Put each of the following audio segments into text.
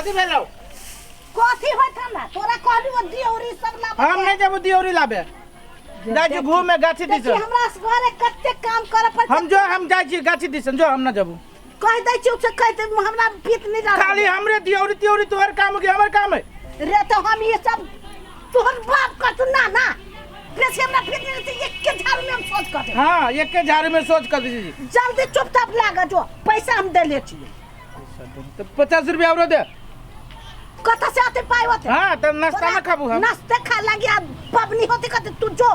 कथी भेलौ कथी होत हमरा तोरा कहली वो दियौरी सब लाबे हम नहीं जब दियौरी लाबे जाय छी घूमे गाछी दिसन हमरा घरे कते काम करे पर हम जाय छी गाछी दिसन जो हम ना जाबू कह दे छी से कह दे हमरा पीत नहीं जा खाली हमरे दियौरी तियौरी तोहर काम के हमर काम है रे तो हम ये सब तोहर बाप का तू ना पैसे हमरा पीत नहीं से एक के झाड़ू में हम सोच कर हां एक के झाड़ू में सोच कर दीजिए जल्दी चुपचाप लागा जो पैसा हम दे ले छी तो 50 रुपया और दे कथा से आते पाए होते हां तो नाश्ता में खाबू हम नाश्ता खा लगी अब पबनी होती कहते तू जो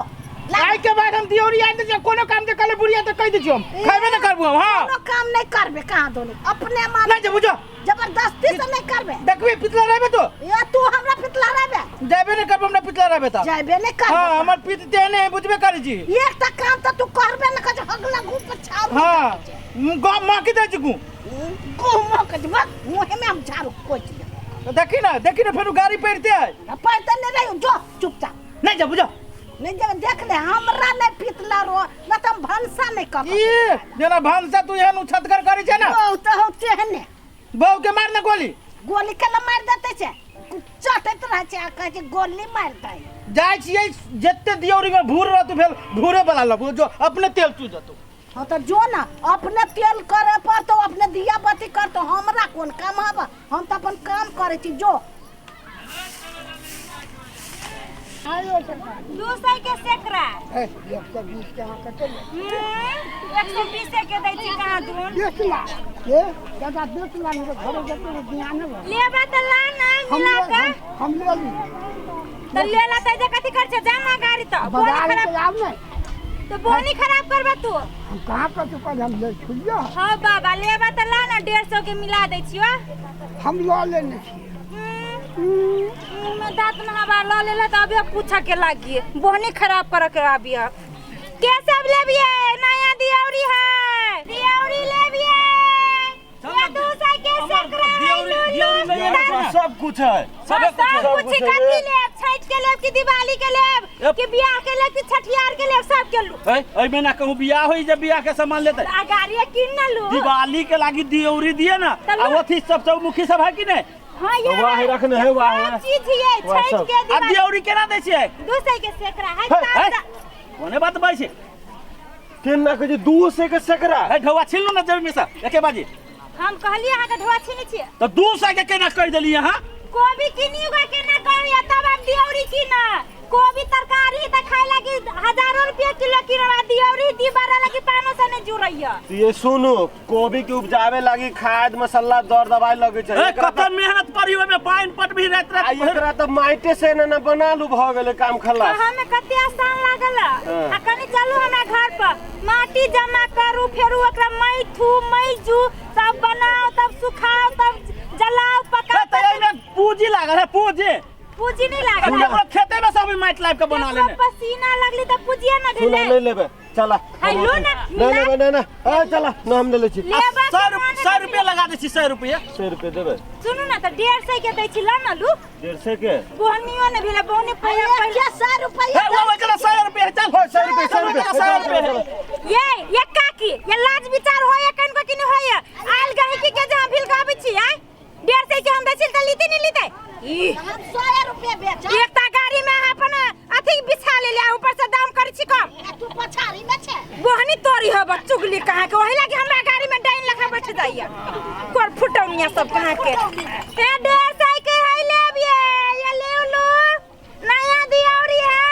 आई के बाद हम दियौरी आइ दे कोनो काम दे कले बुढ़िया तो कह दे हम खाबे ना करबू हम हां कोनो काम नहीं करबे कहां दोनी अपने मान नहीं जबू जो जबरदस्ती से नहीं करबे देखबे पितला रहबे तो ये तू हमरा पितला रहबे जाबे नहीं करबो हमरा पितला रहबे त जाबे नहीं करबे हां हमर पित तेने बुझबे करै छी एक त काम त तू करबे न कज हगला घूप छाव हां गम मा के दे छी घूम के दे मुंह में हम झाड़ू कोच दे देखी ना फिर गाड़ी पैरते है पैरते नहीं रही जो चुपचाप नहीं जबू जो नहीं जब देख ले हमरा नहीं पितला रो न त भंसा नहीं कर ये जना भंसा तू एहन उछतगर करै छै ना तो होते है ने बहु के मारना गोली के मार देते छे चटत रह छे कह जे गोली मारतै जाय छियै जत्ते दियौरी में भूर रहत भेल भूरे वाला लब जो अपने तेल चू जतो हां तो जो ना अपने तेल करे पर तो अपने दिया बत्ती कर तो हमरा कोन काम हबा हम तो अपन काम करे छी जो आयो 200 के सेकरा 120 के हां कते 120 के दै छी कहां दून देखला ये दादा देखला ने घर जते ध्यान है लेबा त ला ना मिला के हम ले ली त लेला त जे कथि कर छ जाना गाड़ी त बोनी खराब लाव नहीं तो बोनी खराब करबा तू हम कहां पर तो हम ले छुइया हां बाबा लेबा त ला ना 150 के मिला दै छियो हम लो लेने छी मैं दांत में हवा ला लेला त अबे पूछा के लागी बोनी खराब कर के आबिया के सब लेबिए नया दियौरी है दियौरी लेबिए ये 200 के सेकरा दियौरी सब कुछ है सब कुछ कथि लेब छठ के लेब कि दिवाली के लेब कि बियाह के लेब कि छठियार के लेब सब के लू ए में ना कहूं बियाह होई जब बियाह के सामान लेते आ गाड़ी किन न लू दिवाली के लागी दियौरी दिए ना आ ओथी सब मुखी सब है कि नहीं हां ये वाह रखने है वाह चीज है छठ के आ दियौरी केना दै छियै 200 के सेकरा है कोने बात बाई छै केना कह जे 200 के सेकरा है ढवा छिलनु ना जब में से एके बाजी हम कहलिए अहाँ के ढवा छिने छियै तो 200 के केना कह देलिए हां कोबी किनियो केना कहलिए तब हम दियौरी किना कोबी तरकारी त खाए लगी हजारों रुपया किलो किनवा दियौरी दी बारा लगी 500 ने जुरैया ये सुनो कोबी के उपजावे लगी खाद मसाला दर दवाई लगे छै कत मेहनत करी ओमे पानी पटबी रात एकरा त माइटे से न बनालू भ गेले काम खल्ला हमें कते आसान लागल आ कनी चलू हमरा घर पर माटी जमा करू फेर ओकरा मैजू सब बनाओ तब सुखाओ तब जलाओ पकाओ त एमे पूंजी लागल है पूंजी नहीं लागल हमरा खेते में सब माइट लाइफ के बना लेने पसीना लगली त पूंजिया ना ढेले सुना नहीं लेबे चला हेलो ना नहीं ना ए चला न हम ले ले छी 100 रुपया लगा दे छी 100 रुपया देबे सुनु ना त 150 के दै छी ला ना लू 150 के बोहनियो ने भेले बोहनी पहिले 100 रुपया वो चला 100 रुपया चल 100 रुपया ये काकी ये लाज विचार होय कन को कि नहीं होय आल गही के जहां भिल गाबै छी आ 150 के हम दै छी त लीते नहीं लीते हम 100 रुपया बेच एक ता गाड़ी में अपन अथी बिछा ले ले ऊपर से दाम कर छी कम तू पछाड़ी में छे बोहनी तोरी हब चुगली कहां के वही लगे हमरा गाड़ी में डाइन लखा बैठ जाइया कोर फुटौनिया सब कहां के ए 150 के है लेबिए ये ले लो नया दियौरी है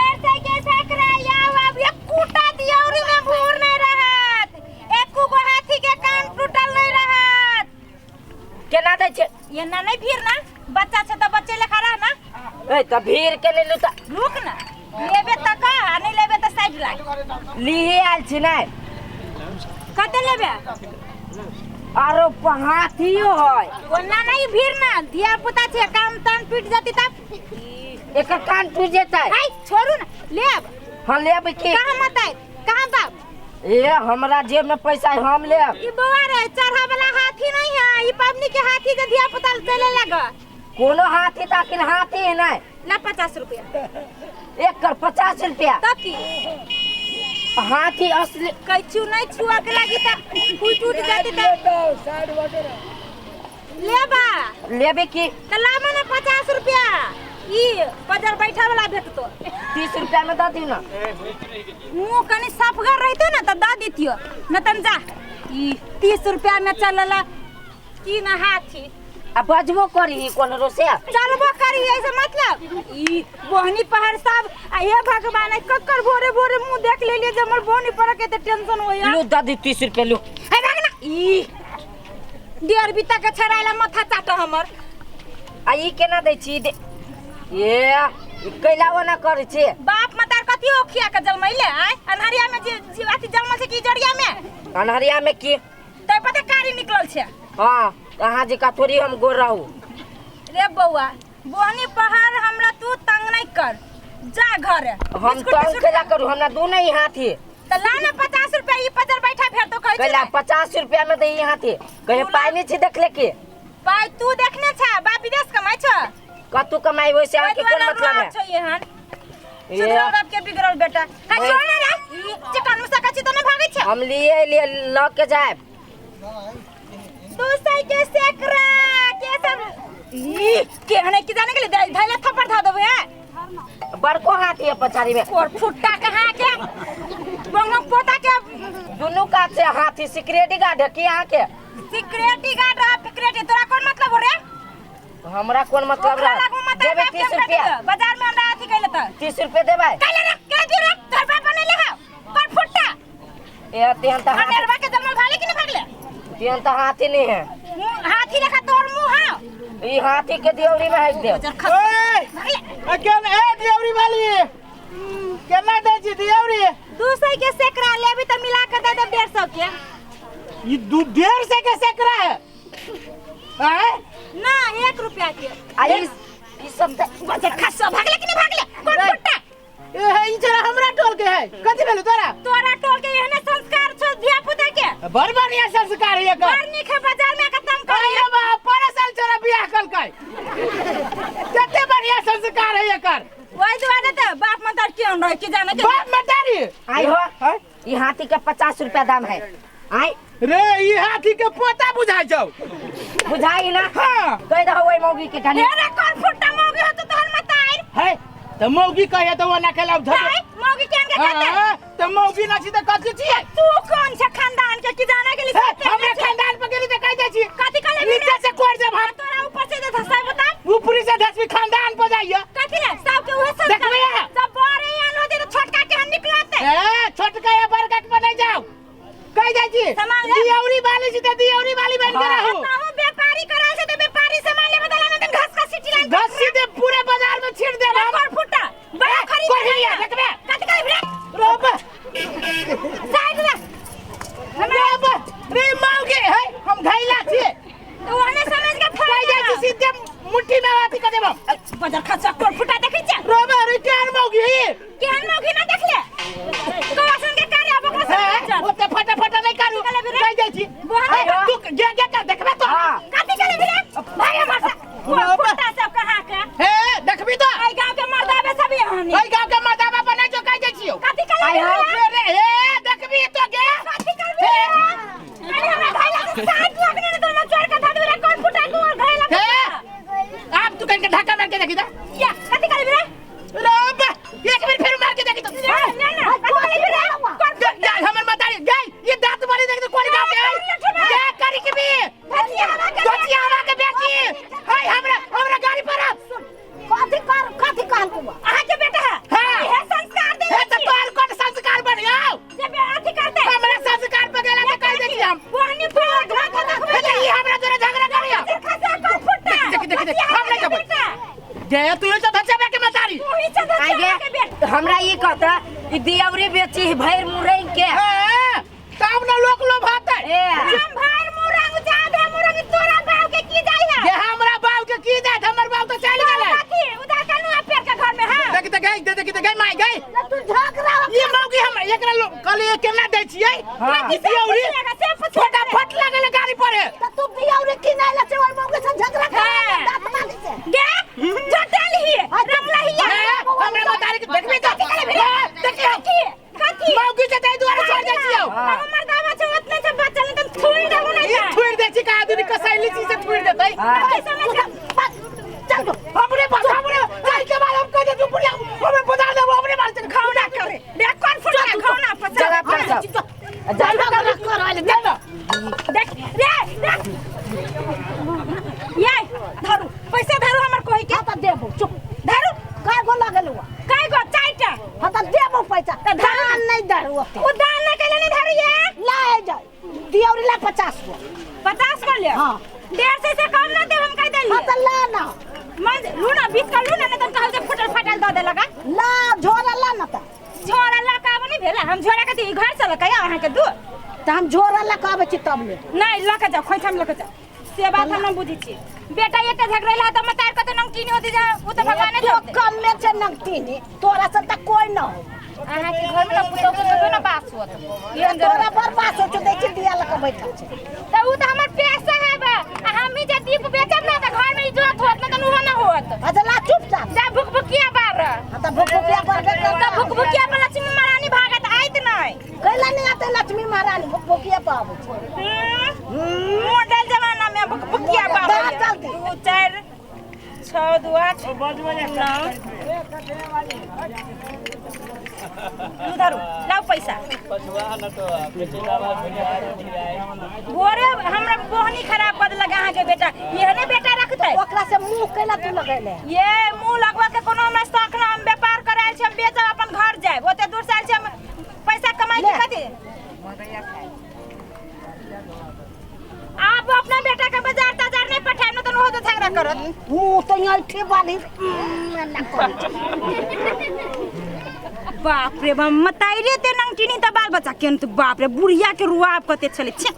150 के सेकरा या अब ये कूटा दियौरी में भूर नहीं रहत एको गो हाथी के कान टूटल नहीं रहत केना दै छे ये ना नहीं भीर ना बच्चा छे त बच्चे लेखा रह ना ए त भीर के ले लू त रुक ना लेबे त का नहीं लेबे त साइड लाग लिए आल छी नै कते लेबे आरो हाथियो है ओना नहीं भीर ना धिया पुता छे काम तान पीट जाती तब एक कान टूट जेतै हाय छोड़ू ना लेब हां लेब के कहां मत आइ कहां बाप ए हमरा जेब में पैसा है हम लेब ई बउआ रे चढ़ा वाला हाथी नहीं है ई पबनी के हाथी जे धिया पुता चले लगा कोनो हाथी ताकिन हाथी है नहीं ना 50 रुपया एक कर 50 रुपया तब की हाथी असली कछु नहीं छुआ के लगी त फूट टूट जाती त लेबा लेबे की तला मैंने 50 रुपया ई बाजार बैठा वाला भेटतो 30 रुपया में दे दी ना मुंह कनी सफगर रहतो ना त दा देतियो न तन जा ई 30 रुपया में चलला की ना हाथी अब बजबो करी कोन रोसे चलबो करी ऐसे मतलब ई बोहनी पहाड़ सब आ हे भगवान कक्कर भोरे भोरे मुंह देख लेलिए जे हमर बोहनी पर के त टेंशन होया लो दादी 30 रुपया लो हे भगना ई डेढ़ बीता के छराइला माथा चाट हमर आ ई केना दै छी दे ये कैलाओ ना करे छे बाप मतार कथि ओखिया के जलमैले आय अनहरिया में जीवाती जलमल से की जड़िया में अनहरिया में की तै पता कारी निकलल छे हां कहां जी का थोड़ी हम गोर रहू रे बौआ बोहनी पहाड़ हमरा तू तंग नहीं कर जा घर हम तंग केला करू हमरा दू नहीं हाथी त ला ना 50 रुपया ई पजर बैठा फेर तो कहै कैला 50 रुपया में दे हाथी कहे पाई नहीं छी देख ले के पाई तू देखने छ बाप विदेश कमाई छ कतु कमाई वैसे आके कोन मतलब है छ ये हन सुधरल बाप के बिगड़ल बेटा का छोड़ ना रे ई चिकन मुसा का चित ने भागे छ हम लिए ल के जाए तू सही के सेकरा के सब ई के हने की जाने के लिए धैले थप्पड़ धा देबे बड़को हाथी है पछाड़ी में और फुट्टा कहां के बंगम पोता के दोनों का से हाथी सिक्योरिटी गार्ड है की यहाँ के सिक्योरिटी गार्ड आ सिक्योरिटी तोरा कौन मतलब हो रे हमरा कौन मतलब रे देबे 30 रुपया बाजार में हमरा अथी कैले त 30 रुपया देबे कैले रे के दी रे तोर बाप ने लेहा पर फुट्टा ए तेन त हनेरवा के जन्म भाले कि न भागले तेन त हाथी नहीं है हाथी लेखा तोर मुंह हां ई हाथी के दियोरी में हक दे ओए अकेले ए दियौरी वाली केना दे छी दियौरी 200 के सेकरा लेबी त मिला के दे दे 150 के ये 150 के सेकरा है हैं ना 1 रुपया के आई ई सब बजे खस्सा भागले कि न भागले कौन फुट्टा ए है ई जरा हमरा टोल के है कथि भेल तोरा टोल के एहने संस्कार छ धिया पुता के बड़ बढ़िया संस्कार है का बड़ निखे बाजार में का तंग करे अरे बा परसल छोरा बियाह कलकै कते बढ़िया संस्कार है एकर ओइ दुआरे त बाप मतार के रह के जाने के बाप मतारी आई हो ई हाथी के 50 रुपया दाम है आई रे ई हाथी के पोता बुझाइ छौ बुझाई ना हां कह दो ओइ मौगी के खाली रे कौन फुट्टा मौगी हो तो तोहर मतार है त मौगी कहे त वो ना खेलाउ धर मौगी केन के कहते त मौगी ना छी त कथि छियै तू कौन से खानदान के की जाने के लिए हमरा खानदान पर गेली त कह दै छी कथि कले नीचे से कोड़ जब हम तोरा ऊपर से धसाई बता ऊपरी से 10वीं खानदान पर जाइए कथि रे सब के उहे सब देखबे सब बड़े यान हो दे छोटका के हम निकलते ए छोटका या बरकत पर नहीं जाओ कह दै छी दियौरी वाली छी त दियौरी वाली बन के रहू ताहू व्यापारी करा से तो व्यापारी सामान ले बदला ना घास का सीटी लाइन घास सीधे पूरे बाजार में छीड़ दे हम और फुट्टा बड़ा खरीद कोरिया देखबे कथि करे रे रोब साइड रे रोब रे मौगी है हम घाइला छी तो ओने समझ के कह दै छी सीधे मुट्ठी में आती कर देबो बाजार खर्चा कर फुट्टा देखै छ रोब रे केहन मौगी है केहन मौगी ना देखले कवासन के कार्य अब है ओते फटाफट नहीं करू कह दै छी तू गे कर देखबे तो कथि करे रे भाई मासा फुट्टा सब कहां के हे देखबी तो आई गांव के मर्दाबे सब यहां ओइ गांव के मर्दाबा बनै जो कह दै छियो कथि करे रे हे देखबी तो गे कथि करे अरे हमरा भाईला के साथ लगने ने दोनों चोर का धादू रे कौन फुटा को भाईला हे आप तू कहीं के ढाका मार के देखी दा या कथि करे रे रोब एक बार फिर मार के देखी तो ना कथि करे रे जा हमर मतारी गई ये दांत वाली देख तो कोई गांव के क्या करी के भी गचिया हवा के बेटी हाय हमरा गाड़ी पर कथी कहल तू आहा के बेटा हां ये संस्कार दे हे तो तोर कोन संस्कार बनियाओ जे अथी करते हमरा संस्कार पर गेला तो कह देली हम बोहनी पर धोखा हे तो ये हमरा तोरे झगड़ा करियो खसा को फुट्टा देख हम नहीं जब जे तू तो धचबे के मतारी तू ही चल आगे हमरा ई कहता ई दियौरी बेची भैर मुरई के हां तब ना लोग भाते ए हम भाई मुरंग जादे मुरंग तोरा गांव के की जाई है जे हमरा बाऊ के की जात हमर बाऊ तो चल गेलै कथि उधर कनु पेड़ के घर में हां देख त गई देख त गई माई गई तू झगड़ा ये मौगी हम एकरा कल ये केना दै छियै दियौरी फटाफट लागल गाड़ी पर त तू दियौरी किनाइला से और मौके से झगड़ा कर दांत मारी से गे जटल ही रंगला ही हमरा मतारी के देखबे तो देखियो कथि मौगी से दे द्वारा छोड़ दै छियो हमर दावा छ उतने से बचल त थोड़ी देबो नहीं ये छोड़ दै छी का आदमी कसैली चीज से छुड़ देतै चल हमरे जाई के बाद हम कह दे तू बुढ़िया हमें बता दे हमरे मार से खौना करे देख कौन फुटा खौना पचा चल अपना सब जाई कर ले दे ना देख रे देख ये धरू पैसा धरू हमर कोई के त देबो चुप धरू काय गो लगल हुआ काय गो चाइटा हां त देबो पैसा दान नहीं धरू उ दान ना केले नहीं धरू ये लाए जा दियौरी ला 50 गो 50 कर ले हां 150 से कम ना देब हम कह देली हां त ला ना मन लूना 20 का लूना नहीं तो कहू जे फुटल फाटल द दे लगा ला झोरा ला ना त छोरा ला का नहीं भेला हम छोरा के ती घर चल के अहाँ के दू त हम झोरा ला कहबे छी तब ले नहीं लके जा खोइछम लके जा से बात हम न बुझी छी बेटा एते झगड़ेला त मतार कते नमकीन होती जा उ त भगवाने तो दे कम में से नगतीनी तोरा से त कोई न हो अहाँ के घर में पुतो के तो ना बात होत ये तोरा पर पास हो तो देखि दिया लक बैठल छे त उ त हमर पैसा है बा हम ही जे दीप बेचब ना त घर में इज्जत होत ना त नु ना होत अच्छा ला चुपचाप जा भुकभुकिया बार हां त भुकभुकिया पर के त भुकभुकिया पर लक्ष्मी महारानी भागत आइत नहीं कैला नहीं आते लक्ष्मी महारानी भुकभुकिया पावे छे मॉडल जमाना में भुकभुकिया बाबा चलती 2 4 6 2 8 उधर लाओ पैसा गोरे हमरा बोहनी खराब कर लगा अहाँ के बेटा येहने बेटा रखते ओकरा से मुंह कैला तू लगैले ये मुंह लगवा के कोनो हमरा शौक ना हम व्यापार करायल छी हम बेचब अपन घर जाए ओते दूर से आयल छी हम पैसा कमाई के कथी आप अपना बेटा के बाजार ताजार नहीं पठाए न त हो तो झगड़ा करत मुंह तो ऐठे वाली ना कर बाप रे बाप मताई रे ते नंगटिनी त बाल बच्चा केन त बाप रे बुढ़िया के रुआब कते छले छे